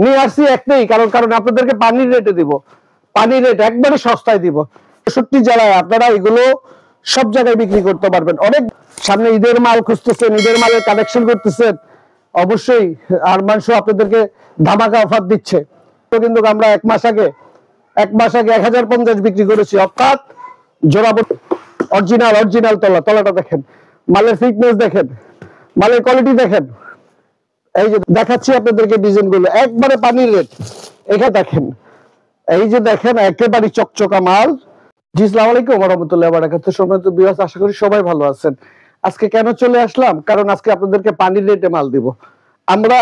নিয়ে আসছি একটাই কারণ, আপনাদেরকে পানির রেটে দিব, পানির রেট একবারে সস্তায় দিব। ৬৬ জেলায় আপনারা এগুলো সব জায়গায় বিক্রি করতে পারবেন। অনেক সামনে ঈদের মাল খুঁজতেছেন, ঈদের মালের কালেকশন করতেছেন, অবশ্যই আরমান শো আপনাদেরকে ধামাকা অফার দিচ্ছে। তো কিন্তু আমরা এক মাস আগে ১০৫০ বিক্রি করেছি, অর্থাৎ জোড়া অরিজিনাল তলাটা দেখেন, মালের ফিটনেস দেখেন, মালের কোয়ালিটি দেখেন। এই যে দেখাচ্ছি আপনাদেরকে ডিজাইন গুলো একবারে পানির রেট। এখানে দেখেন, এই যে দেখেন একেবারে চকচকা মাল। জি আসসালামু আলাইকুম ওয়া রাহমাতুল্লাহি ওয়া বারাকাতুহু। সম্মানিত ভিউয়ার্স, আশা করি সবাই ভালো আছেন। আজকে কেন চলে আসলাম, কারণ আজকে আপনাদেরকে পানির রেটে মাল দিব। আমরা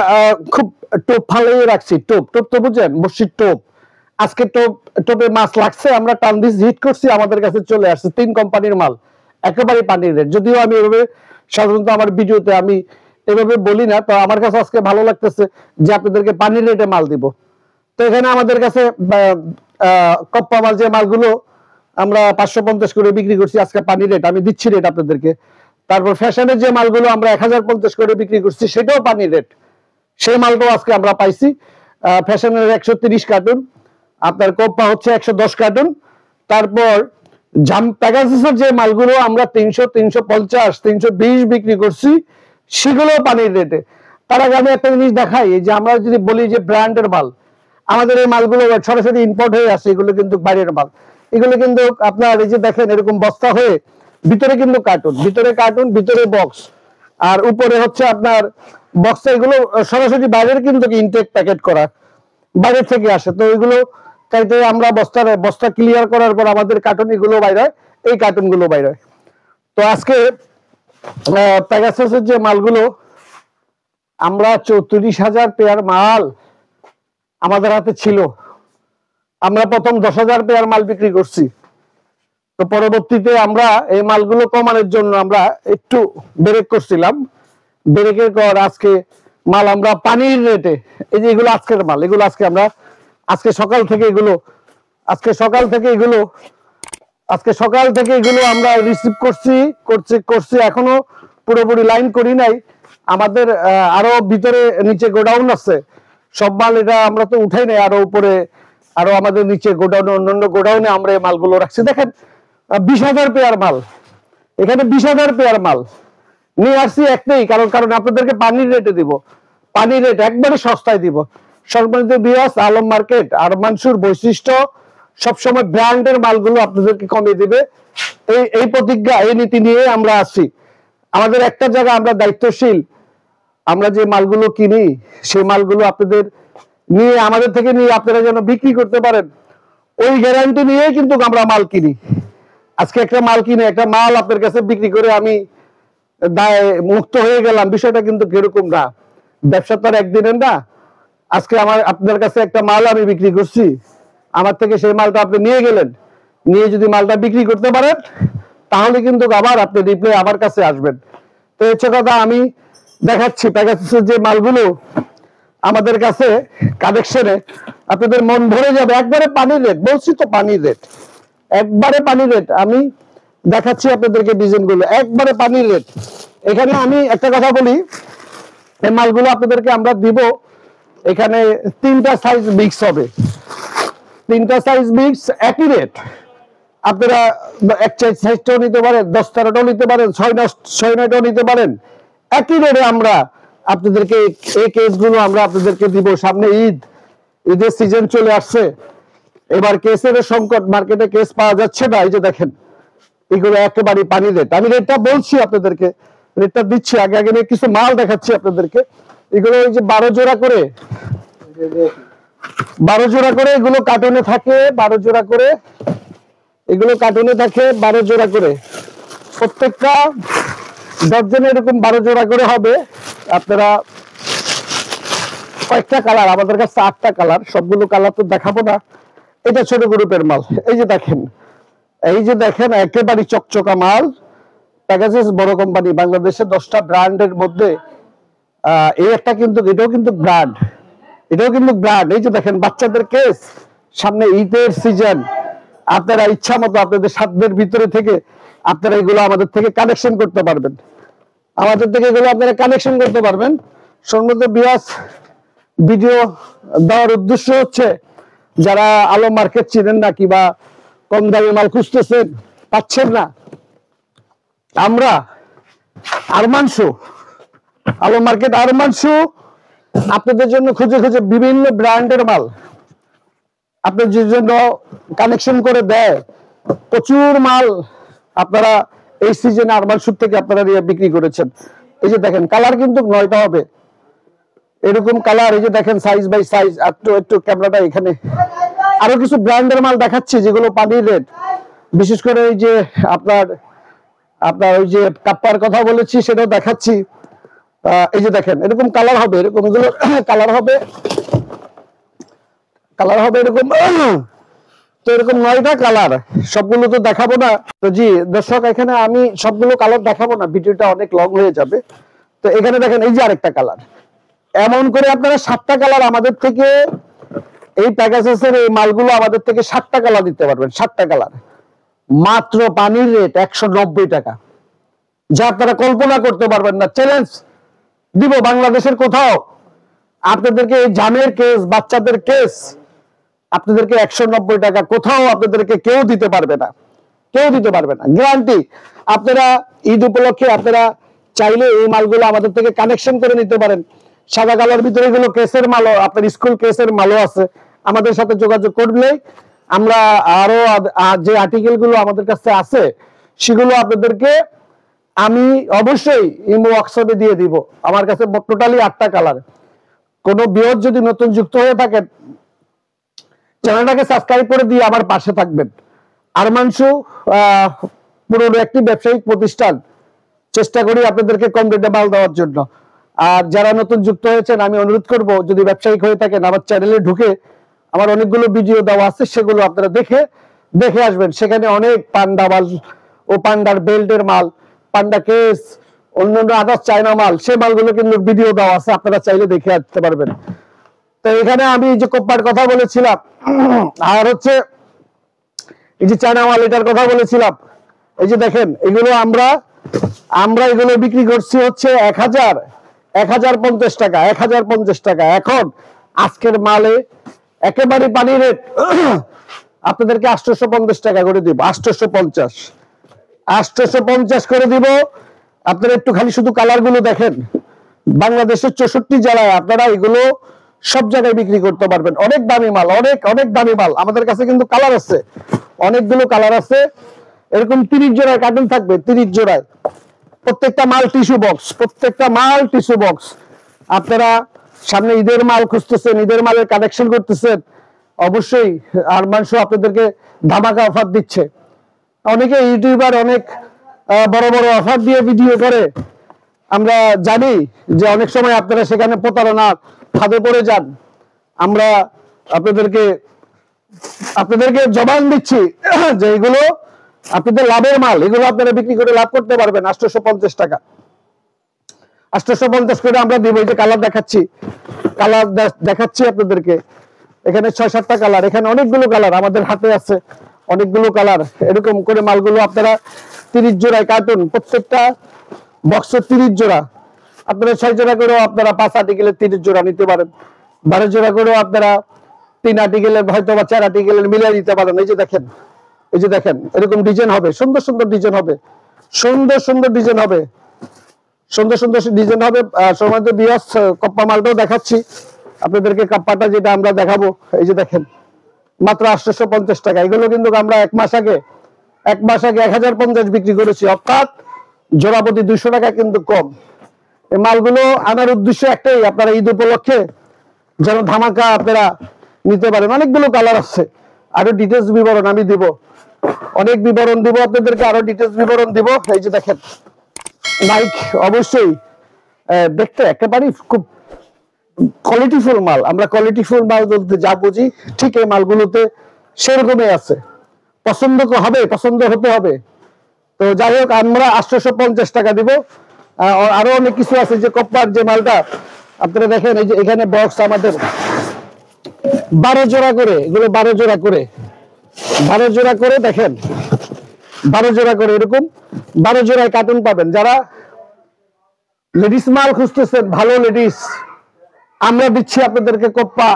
খুব টোপ ফালিয়ে রাখছি, টোপ তো বুঝেন, মসজিদ টোপ। আজকে টোপে মাছ লাগছে, আমরা টান দিস হিট করছি, আমাদের কাছে চলে আসছে ৩ কোম্পানির মাল, একেবারে পানির রেট। যদিও আমি এভাবে সাধারণত আমার ভিডিওতে আমি এভাবে বলি না, তো আমার কাছে আজকে ভালো লাগতেছে যে আপনাদেরকে পানির রেটে মাল দিব। তো এখানে আমাদের কাছে কপ্পা মাল, যে মালগুলো আমরা ৫৫০ করে বিক্রি করছি, আজকে পানির রেট আমি দিচ্ছি রেট আপনাদেরকে। তারপর ফ্যাশনের যে মালগুলো আমরা ১০৫০ করে বিক্রি করছি, সেটাও পানির রেট। সেই মালটাও আজকে আমরা পাইছি। ফ্যাশনের ১৩০ কার্টুন, আপনার কপ্পা হচ্ছে ১১০ কার্টুন। তারপর প্যাগাসাসের যে মালগুলো আমরা ৩০০, ৩৫০, ৩২০ বিক্রি করছি, সেগুলো পানির রেটে। তার আগে আমি একটা জিনিস দেখাই, যে আমরা যদি বলি যে ব্র্যান্ডের মাল, আমাদের এই মালগুলো সরাসরি ইম্পোর্ট হয়ে আসে, এগুলো কিন্তু বাইরের মাল। এগুলো কিন্তু আপনার এই যে দেখেন এরকম বস্তা হয়ে, ভিতরে কিন্তু কার্টুন, ভিতরে বক্স, আর উপরে হচ্ছে আপনার বক্সে। এগুলো সরাসরি বাইরের কিন্তু ইনটেক প্যাকেট করা, বাইরে থেকে আসে। তো এগুলো চাইতে আমরা বস্তা ক্লিয়ার করার পর আমাদের কার্টুন এগুলো বাইরে হয়, এই কার্টুন গুলো বাইরে হয়। তো আজকে প্যাগাসাসের যে মালগুলো আমরা ৩৪,০০০ পেয়ার মাল আমাদের হাতে ছিল। আমরা প্রথম ১০,০০০ পেয়ার মাল বিক্রি করছি। তো পরবর্তীতে আমরা এই মালগুলো কমানোর জন্য আমরা একটু ব্রেক করছিলাম। ব্রেকের পর আজকে মাল আমরা পানির রেটে, এই যে এগুলো আজকের মাল, এগুলো আজকে সকাল থেকে এগুলো আমরা রিসিভ করছি। এখনো পুরোপুরি লাইন করি নাই। আমাদের আরো ভিতরে নিচে গোডাউন আছে, সব মাল এটা আমরা তো উঠাই নাই, আরো উপরে আরো আমাদের নিচে গোডাউনে, অন্যান্য গোডাউনে আমরা এই মালগুলো রাখছি। দেখেন ২০,০০০ পেয়ার মাল, এখানে ২০,০০০ পেয়ার মাল নিয়ে আসছি একটাই কারণ, আপনাদেরকে পানির রেটে দিব, পানির রেট একবারে সস্তায় দিব। সম্মানিত ভিউয়ার্স, আলম মার্কেট, আরমান শোর বৈশিষ্ট্য সবসময় ব্র্যান্ডের মালগুলো আপনাদেরকে কমিয়ে দিবে। এই প্রতিজ্ঞা, এই নীতি নিয়ে আমরা আসি। আমাদের একটা জায়গা, আমরা দায়িত্বশীল। আমরা যে মালগুলো কিনি, সেই মালগুলো আপনাদের নিয়ে, আমাদের থেকে নিয়ে আপনারা যেন বিক্রি করতে পারেন, ওই গ্যারান্টি নিয়ে কিন্তু আমরা মাল কিনি। আজকে একটা মাল কিনে, একটা মাল আপনার কাছে বিক্রি করে আমি দায় মুক্ত হয়ে গেলাম, বিষয়টা কিন্তু এরকম না। ব্যবসা তো আর একদিনের না। আজকে আপনার কাছে একটা মাল আমি বিক্রি করছি, আমার থেকে সেই মালটা আপনি নিয়ে গেলেন, নিয়ে যদি মালটা বিক্রি করতে পারেন, তাহলে কিন্তু আবার আপনি রিপ্লে আমার কাছে আসবেন। তো হচ্ছে কথা, আমি দেখাচ্ছি প্যাকেজের যে মালগুলো আমাদের কাছে কালেকশনে, আপনাদের মন ভরে যাবে। একবারে পানির রেট, বলছি তো পানির রেট, একবারে পানির রেট। আমি দেখাচ্ছি আপনাদেরকে ডিজাইন গুলো, একবারে পানির রেট। এখানে আমি একটা কথা বলি, এই মালগুলো আপনাদেরকে আমরা দিব, এখানে 3টা সাইজ মিক্স হবে, 3টা সাইজ মিক্স, একই রেট। আপনারা এক সাইজটাও নিতে পারেন, 10-13টাও নিতে পারেন, 6-9টাও নিতে পারেন, একই রেটে আমরা আপনাদেরকে এই কেসগুলো আমরা আপনাদেরকে দিব। সামনে ঈদের সিজন চলে আসছে, এবার কেসের সংকট, মার্কেটে কেস পাওয়া যাচ্ছে না। এই যে দেখেন এগুলো একেবারে পানি রেট। আমি রেটটা বলছি আপনাদেরকে, রেটটা দিচ্ছি, আগে কিছু মাল দেখাচ্ছি আপনাদেরকে। এগুলো এই যে 12 জোড়া করে এগুলো কার্টুনে থাকে, 12 জোড়া করে এগুলো কার্টুনে থাকে, 12 জোড়া করে, প্রত্যেকটা ডজনে এরকম 12 জোড়া করে হবে। আপনারা কয়েকটা কালার, আমাদের কাছে 8টা কালার, সবগুলো কালার তো দেখাবো না। এটা ছোট গ্রুপের মাল। এই যে দেখেন একেবারে চকচকা মাল, প্যাকেজেস বড় কোম্পানি, বাংলাদেশে 10টা ব্র্যান্ডের মধ্যে এই একটা কিন্তু, এটাও কিন্তু ব্র্যান্ড। এই যে দেখেন বাচ্চাদের কেস, সামনে ঈদের সিজন, আপনারা ইচ্ছা মতো আপনাদের সাধ্যের ভিতরে থেকে আপনারা এগুলো আমাদের থেকে কালেকশন করতে পারবেন, সম্মানিত ভিউয়ার্স, ভিডিও দেওয়ার উদ্দেশ্য হচ্ছে যারা আলম মার্কেট চিনেন না কিংবা কম দামি মাল খুঁজতেছেন, পাচ্ছেন না, আমরা আরমানশু, আলম মার্কেট আরমানশু আপনাদের জন্য খুঁজে খুঁজে বিভিন্ন ব্র্যান্ডের মাল আপনাদের জন্য কানেকশন করে দেয়। প্রচুর মাল আপনারা এই সিজনে আরমানশু থেকে আপনারা বিক্রি করেছেন। এই যে দেখেন কালার কিন্তু 9টা হবে, এরকম কালার। এই যে দেখেন সাইজ বাই সাইজ। একটু একটু ক্যামেরাটা এখানে। আরো কিছু ব্র্যান্ডের মাল দেখাচ্ছি যেগুলো পানির রেট, বিশেষ করে এই যে আপনার ওই যে কাপ্পার কথা বলেছি সেটাও দেখাচ্ছি। এই যে দেখেন এরকম কালার হবে, এরকম এগুলো কালার হবে এরকম। তো এরকম 9টা কালার, সবগুলো তো দেখাবো না। তো জি দর্শক, এখানে আমি সবগুলো কালার দেখাবো না, ভিডিওটা অনেক লং হয়ে যাবে। তো এখানে দেখেন এই যে আরেকটা কালার। এমন করে আপনারা 7টা কালার আমাদের থেকে, এই প্যাকেজের এই মালগুলো আমাদের থেকে 7টা কালার দিতে পারবেন। 7টা কালার মাত্র পানির রেট 190 টাকা, যা আপনারা কল্পনা করতে পারবেন না। চ্যালেঞ্জ দিব বাংলাদেশের কোথাও আপনাদেরকে এই জামের কেস, বাচ্চাদের কেস আপনাদেরকে 190 টাকা কোথাও আপনাদেরকে কেউ দিতে পারবে না, কেউ দিতে পারবে না, গ্যারান্টি। আপনারা ঈদ উপলক্ষে আপনারা চাইলে এই মালগুলো আমাদের থেকে কানেকশন করে নিতে পারেন। সাদা কালার ভিতরে এগুলো কেসের মালও, আপনার স্কুল কেসের মালও আছে। আমাদের সাথে যোগাযোগ করলেই আমরা আরো যে আর্টিকেল গুলো আমাদের কাছে আছে সেগুলো আপনাদেরকে আমি অবশ্যই ইমো হোয়াটসঅ্যাপে দিয়ে দিব। আমার কাছে টোটালি 8টা কালার। কোনো ভিউয়ার যদি নতুন যুক্ত হয়ে থাকেন, চ্যানেলটাকে সাবস্ক্রাইব করে দিয়ে আমার পাশে থাকবেন। আরমানশু পুরনো একটি ব্যবসায়িক প্রতিষ্ঠান, চেষ্টা করি আপনাদেরকে কম রেটে মাল দেওয়ার জন্য। আর যারা নতুন যুক্ত হয়েছেন আমি অনুরোধ করব, যদি ব্যবসায়িক হয়ে থাকেন আমার চ্যানেলে ঢুকে আমার অনেকগুলো ভিডিও দেওয়া আছে, সেগুলো আপনারা দেখে আসবেন। সেখানে অনেক পান্ডা মাল ও পান্ডার বেল্টের মাল, পান্ডা কেস, অন্যান্য আদার্স চায়না মাল, সেই মালগুলো কিন্তু ভিডিও দেওয়া আছে, আপনারা চাইলে দেখে আসতে পারবেন। তো এখানে আমি যে কোপ্পার কথা বলেছিলাম, আর হচ্ছে এই যে চায়না মাল এটার কথা বলেছিলাম। এই যে দেখেন এগুলো আমরা এগুলো বিক্রি করছি হচ্ছে 1050 টাকা, 1050 টাকা। এখন আজকের মালে একেবারে পানি রেট আপনাদেরকে 850 টাকা করে দিব। 850 করে দিব। আপনারা একটু খালি শুধু কালার গুলো দেখেন। বাংলাদেশের 64 জেলায় আপনারা এগুলো সব জায়গায় বিক্রি করতে পারবেন। অনেক দামি মাল, অনেক দামি মাল। আমাদের কাছে কিন্তু কালার আছে, অনেকগুলো কালার আছে। এরকম 30 জোড়ায় কার্টুন থাকবে, 30 জোড়ায়। প্রত্যেকটা মাল টিস্যু বক্স, প্রত্যেকটা মাল টিস্যু বক্স। আপনারা সামনে ঈদের মাল খুঁজতেছেন, ঈদের মালের কালেকশন করতেছেন, অবশ্যই আরমানশু আপনাদেরকে ধামাকা অফার দিচ্ছে। অনেকে ইউটিউবার অনেক বড় বড় অফার দিয়ে ভিডিও করে, আমরা জানি যে অনেক সময় আপনারা সেখানে প্রতারণার ফাঁদে পড়ে যান। আমরা আপনাদেরকে জবান দিচ্ছি যে এগুলো আপনাদের লাভের মাল, এগুলো আপনারা বিক্রি করে লাভ করতে পারবেন। 850 টাকা, 850 করে আমরা দিব। এই যে কালার দেখাচ্ছি আপনাদেরকে। এখানে 6-7টা কালার, এখানে অনেকগুলো কালার আমাদের হাতে আছে, অনেকগুলো কালার। এরকম করে মালগুলো আপনারা 30 জোড়ায় কার্টুন, প্রত্যেকটা বক্সের 30 জোড়া। আপনারা 6 জোড়া করেও আপনারা 5 আর্টিকেলের 30 জোড়া নিতে পারেন। 12 জোড়া করেও আপনারা 3 আর্টিকেলের হয়তো বা 4 আর্টিকেলের মিলিয়ে নিতে পারেন। এই যে দেখেন এরকম ডিজাইন হবে, সুন্দর সুন্দর ডিজাইন হবে, সুন্দর ডিজাইন হবে, সুন্দর ডিজাইন হবে। সম্মানিত ভিউয়ার্স, কপ্পা মালটাও দেখাচ্ছি আপনাদেরকে। কাপ্পাটা যেটা আমরা দেখাবো, এই যে দেখেন মাত্র 850 টাকা। এগুলো কিন্তু আমরা এক মাস আগে 1050 বিক্রি করেছি, অর্থাৎ জোড়া প্রতি 200 টাকা কিন্তু কম। এই মালগুলো আনার উদ্দেশ্য একটাই, আপনারা ঈদ উপলক্ষে যেন ধামাকা আপনারা নিতে পারেন। অনেকগুলো কালার আছে, আরো ডিটেলস বিবরণ আমি দিব, অনেক বিবরণ দিব আপনাদেরকে, আরো ডিটেলস বিবরণ দিব। এই যে দেখেন নাইক, অবশ্যই দেখতে একেবারে খুব কোয়ালিটিফুল মাল। আমরা কোয়ালিটিফুল মাল বলতে যা বুঝি, ঠিক এই মালগুলোতে সেরকমই আছে। পছন্দ হতে হবে। তো যাই হোক, আমরা 850 টাকা দিব। আরো অনেক কিছু আছে, যে কপ্পার যে মালটা আপনারা দেখেন। এই যে এখানে বক্স আমাদের 12 জোড়া করে, এগুলো 12 জোড়া করে দেখেন, 12 জোড়া করে, এরকম 12 জোড়ায় কার্টুন পাবেন। যারা লেডিস মাল খুঁজতেছেন, ভালো লেডিস আমরা দিচ্ছি আপনাদেরকে কোপ্পা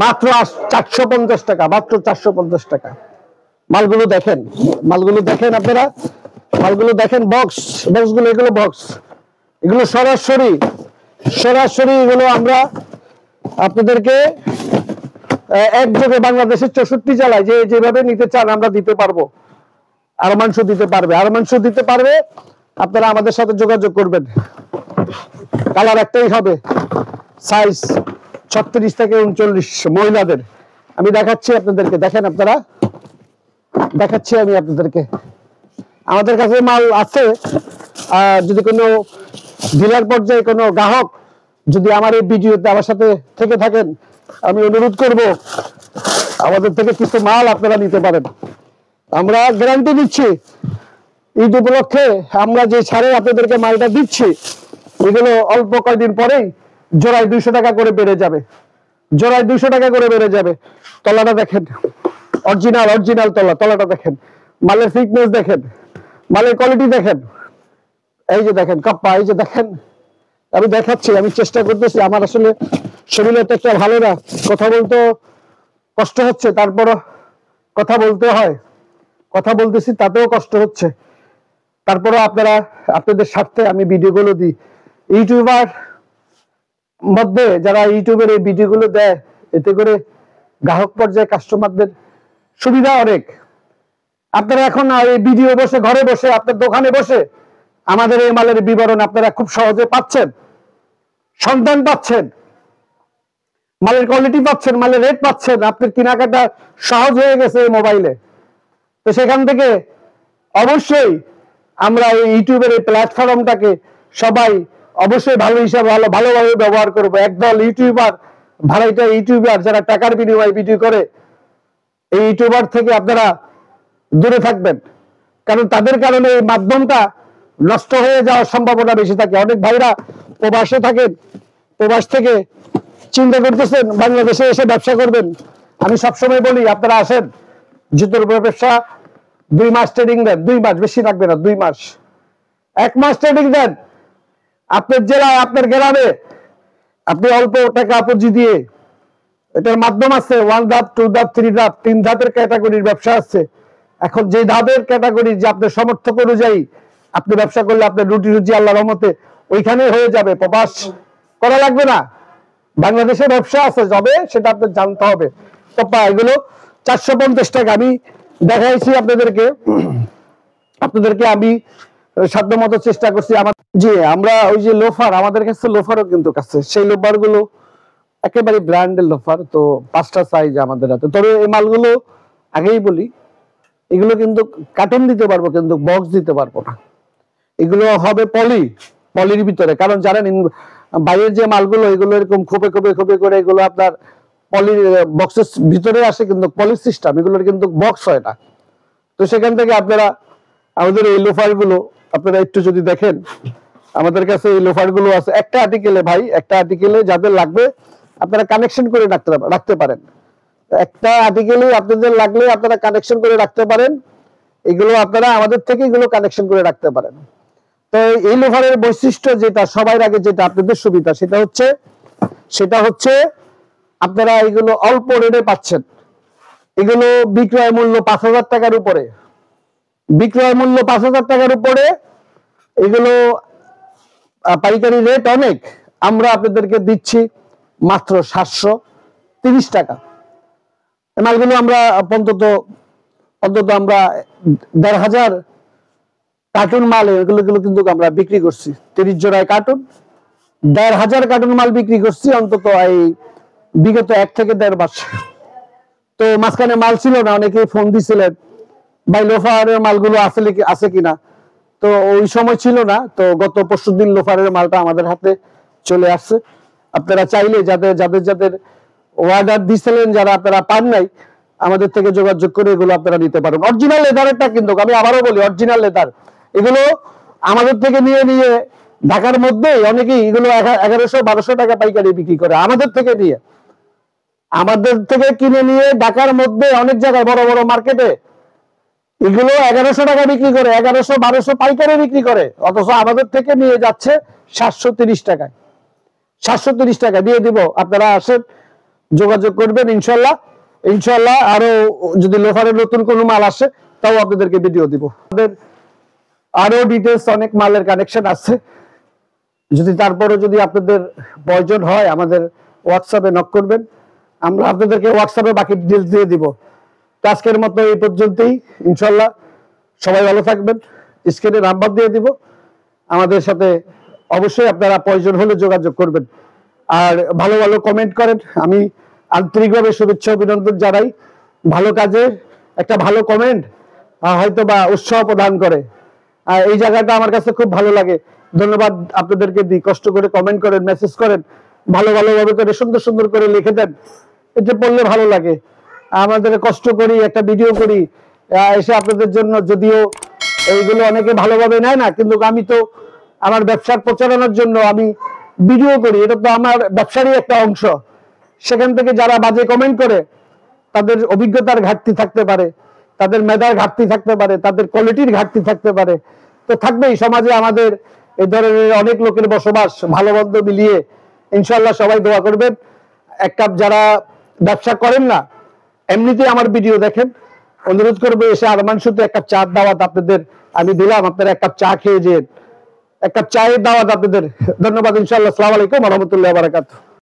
মাত্র 450 টাকা, মাত্র 450 টাকা। মালগুলো দেখেন, মালগুলো দেখেন আপনারা, মালগুলো দেখেন, বক্সগুলো, এগুলো বক্স, এগুলো সরাসরি এগুলো আমরা আপনাদেরকে একযোগে বাংলাদেশের 64 জেলায় যেভাবে নিতে চান আমরা দিতে পারবো। আর মাংস দিতে পারবে, আপনারা আমাদের সাথে যোগাযোগ করবেন। কালার একটাই হবে, সাইজ 36 থেকে 39 মহিলাদের। আমি দেখাচ্ছি আপনাদেরকে, দেখেন আপনারা, দেখাচ্ছি আমি আপনাদেরকে। আমাদের কাছে মাল আছে। যদি কোনো ডিলার পর্যায়ে কোনো গ্রাহক যদি আমার এই ভিডিওতে আমার সাথে থেকে থাকেন, আমি অনুরোধ করব আমাদের থেকে কিছু মাল আপনারা নিতে পারেন। আমরা গ্যারান্টি দিচ্ছি, ঈদ উপলক্ষে আমরা যে ছাড়ে আপনাদেরকে মালটা দিচ্ছি, এগুলো অল্প কয়েকদিন পরেই জোড়ায় 200 টাকা করে বেড়ে যাবে, জোড়ায় 200 টাকা করে বেড়ে যাবে। তলাটা দেখেন, অরিজিনাল তলাটা দেখেন, মালের ফিটনেস দেখেন, মালের কোয়ালিটি দেখেন। এই যে দেখেন কাপ্পা, এই যে দেখেন, আমি দেখাচ্ছি, আমি চেষ্টা করতেছি। আমার আসলে শরীরে তো একটা ভালো না, কথা বলতে কষ্ট হচ্ছে, তারপরও কথা বলতে হয়, কথা বলতেছি তাতেও কষ্ট হচ্ছে। তারপরও আপনাদের স্বার্থে আমি ভিডিওগুলো দিই। ইউটিউবার মধ্যে যারা ইউটিউবের এই ভিডিওগুলো দেয়, এতে করে গ্রাহক পর্যায়ে কাস্টমারদের সুবিধা অনেক। আপনারা এখন এই ভিডিও বসে, ঘরে বসে, আপনার দোকানে বসে আমাদের এই মালের বিবরণ আপনারা খুব সহজে পাচ্ছেন, সন্ধান পাচ্ছেন, মালের কোয়ালিটি পাচ্ছেন, মালের রেট পাচ্ছেন। আপনার কেনাকাটা সহজ হয়ে গেছে এই মোবাইলে। তো সেখান থেকে অবশ্যই আমরা এই ইউটিউবের এই প্ল্যাটফর্মটাকে সবাই অবশ্যই ভালো হিসাবে ভালোভাবে ব্যবহার করবো। একদল ইউটিউবার, ভাড়াইটা ইউটিউবার যারা টাকার বিনিময়ে ভিডিও করে, এই ইউটিউবার থেকে আপনারা দূরে থাকবেন, কারণ তাদের কারণে এই মাধ্যমটা নষ্ট হয়ে যাওয়ার সম্ভাবনা বেশি থাকে। অনেক ভাইরা প্রবাসে থাকেন, প্রবাস থেকে চিন্তা করতেছেন বাংলাদেশে এসে ব্যবসা করবেন। আমি সবসময় বলি আপনারা আসেন, জুতোর ব্যবসা 2 মাস ট্রেনিং দেন, 2 মাস, বেশি লাগবে না, 2 মাস, 1 মাস ট্রেনিং দেন। আপনার জেলায়, আপনার গ্রামে আপনি অল্প টাকা পুঁজি দিয়ে, এটার মাধ্যম আছে 1 ধাপ, 2 ধাপ, 3 ধাপ, 3 ধাপের ক্যাটাগরির ব্যবসা আছে। এখন যে ধাপের ক্যাটাগরি, যে আপনার সমর্থক অনুযায়ী আপনি ব্যবসা করলে আপনার রুজি আল্লাহর রহমতে ওইখানে হয়ে যাবে, প্রবাস করা লাগবে না। বাংলাদেশে ব্যবসা আছে যাবে, সেটা আপনার জানতে হবে। তো এগুলো 450 টাকা আমি দেখাইছি আপনাদেরকে, আমি সাধ্যমতো চেষ্টা করছি। আমরা ওই যে লোফার, আমাদের কাছে লোফারও কিন্তু কাছে, সেই লোফার গুলো একেবারে ব্র্যান্ডের লোফার। তো 5টা সাইজ আমাদের হাতে। তবে এই মালগুলো আগেই বলি, এগুলো কিন্তু কার্টন দিতে পারবো, কিন্তু বক্স দিতে পারবো না। এগুলো হবে পলির ভিতরে, কারণ জানেন বাইরের যে মালগুলো, এগুলো এরকম খোপে করে এগুলো আপনার পলির বক্সের ভিতরে আসে, কিন্তু পলির সিস্টেম, এগুলোর কিন্তু বক্স হয় না। তো সেখান থেকে আপনারা আমাদের এই লোফার গুলো আপনারা একটু যদি দেখেন, আমাদের কাছে এই লোফার গুলো আছে। একটা আর্টিকেলে যাদের লাগবে আপনারা কানেকশন করে রাখতে পারেন। একটা আর্টিকেলে আপনাদের লাগলে আপনারা কানেকশন করে রাখতে পারেন। এগুলো আপনারা আমাদের থেকে এগুলো কানেকশন করে রাখতে পারেন। তো এই লোফারের বৈশিষ্ট্য যেটা, সবার আগে যেটা আপনাদের সুবিধা, সেটা হচ্ছে আপনারা এগুলো অল্প রেটে পাচ্ছেন। এগুলো বিক্রয় মূল্য 5,000 টাকার উপরে, এগুলো পাইকারি রেট অনেক। আমরা আপনাদেরকে দিচ্ছি মাত্র 730 টাকা। মালগুলো আমরা অন্তত আমরা 1,500 কার্টুন মাল, এগুলো কিন্তু আমরা বিক্রি করছি। 30 জোড়ায় কার্টুন, 1,500 কার্টুন মাল বিক্রি করছি অন্তত এই বিগত 1 থেকে 1.5 মাস। তো মাঝখানে মাল ছিল না, অনেকেই ফোন দিছিলেন ভাই লোফারের মালগুলো আছে কিনা। তো ওই সময় ছিল না। তো গত পরশুদিন লোফারের মালটা আমাদের হাতে চলে আসছে। আপনারা চাইলে যাদের অর্ডার দিছিলেন, যারা আপনারা পান নাই, আমাদের থেকে যোগাযোগ করে এগুলো আপনারা নিতে পারেন। অরিজিনাল লেদারটা কিন্তু, আমি আবারও বলি, অরিজিনাল লেদার। এগুলো আমাদের থেকে নিয়ে ঢাকার মধ্যে অনেকেই এগুলো 1100-1200 টাকা পাইকারি বিক্রি করে। আমাদের থেকে কিনে নিয়ে ঢাকার মধ্যে অনেক জায়গায় বড় বড় মার্কেটে এগুলো 1100 টাকা বিক্রি করে, 1100-1200 পাইকারি বিক্রি করে, অথচ আমাদের থেকে নিয়ে যাচ্ছে 730 টাকায়। 730 টাকা দিয়ে দিব, আপনারা আসেন, যোগাযোগ করবেন। ইনশাল্লাহ ইনশাল্লাহ আরো যদি লোফারের নতুন কোনো মাল আসে তাও আপনাদেরকে ভিডিও দিব। আমাদের আরো ডিটেলস অনেক মালের কানেকশন আছে, যদি তারপরে যদি আপনাদের প্রয়োজন হয় আমাদের হোয়াটসঅ্যাপে নক করবেন, আমরা আপনাদেরকে হোয়াটসঅ্যাপে বাকি ডিটেলস দিয়ে দিব। আজকের মতো এই পর্যন্তই, ইনশাল্লাহ সবাই ভালো থাকবেন। স্ক্রিনে নাম্বার দিয়ে দিব, আমাদের সাথে অবশ্যই আপনারা প্রয়োজন হলে যোগাযোগ করবেন। আর ভালো ভালো কমেন্ট করেন, আমি আন্তরিকভাবে শুভেচ্ছা অভিনন্দন জানাই। ভালো কাজে একটা ভালো কমেন্ট হয়তো বা উৎসাহ প্রদান করে, এই জায়গাটা আমার কাছে খুব ভালো লাগে। ধন্যবাদ আপনাদেরকে দিই, কষ্ট করে কমেন্ট করেন, মেসেজ করেন, ভালো ভালোভাবে করে সুন্দর সুন্দর করে লিখে দেন, এটা পড়লে ভালো লাগে। আমাদের কষ্ট করি, একটা ভিডিও করি, এসে আপনাদের জন্য, যদিও এইগুলো অনেকে ভালোভাবে নেয় না, কিন্তু আমি তো আমার ব্যবসার প্রচারণার জন্য আমি ভিডিও করি, এটা তো আমার ব্যবসারই একটা অংশ। সেখান থেকে যারা বাজে কমেন্ট করে তাদের অভিজ্ঞতার ঘাটতি থাকতে পারে, তাদের মেধার ঘাটতি থাকতে পারে, তাদের কোয়ালিটির ঘাটতি থাকতে পারে, তো থাকবেই। সমাজে আমাদের এই ধরনের অনেক লোকের বসবাস, ভালো মন্দ মিলিয়ে। ইনশাল্লাহ সবাই দোয়া করবেন। এক কাপ যারা ব্যবসা করেন না, এমনিতে আমার ভিডিও দেখেন, অনুরোধ করবো এসে আরমান শুধু এক কাপ চা দাওয়াত আপনাদের আমি দিলাম, আপনারা এক কাপ চা খেয়ে যেন, এক কাপ চায়ের দাওয়াত আপনাদের। ধন্যবাদ। ইনশাল্লাহ। আসসালামু আলাইকুম ওয়া রাহমাতুল্লাহি ওয়া বারাকাতুহু।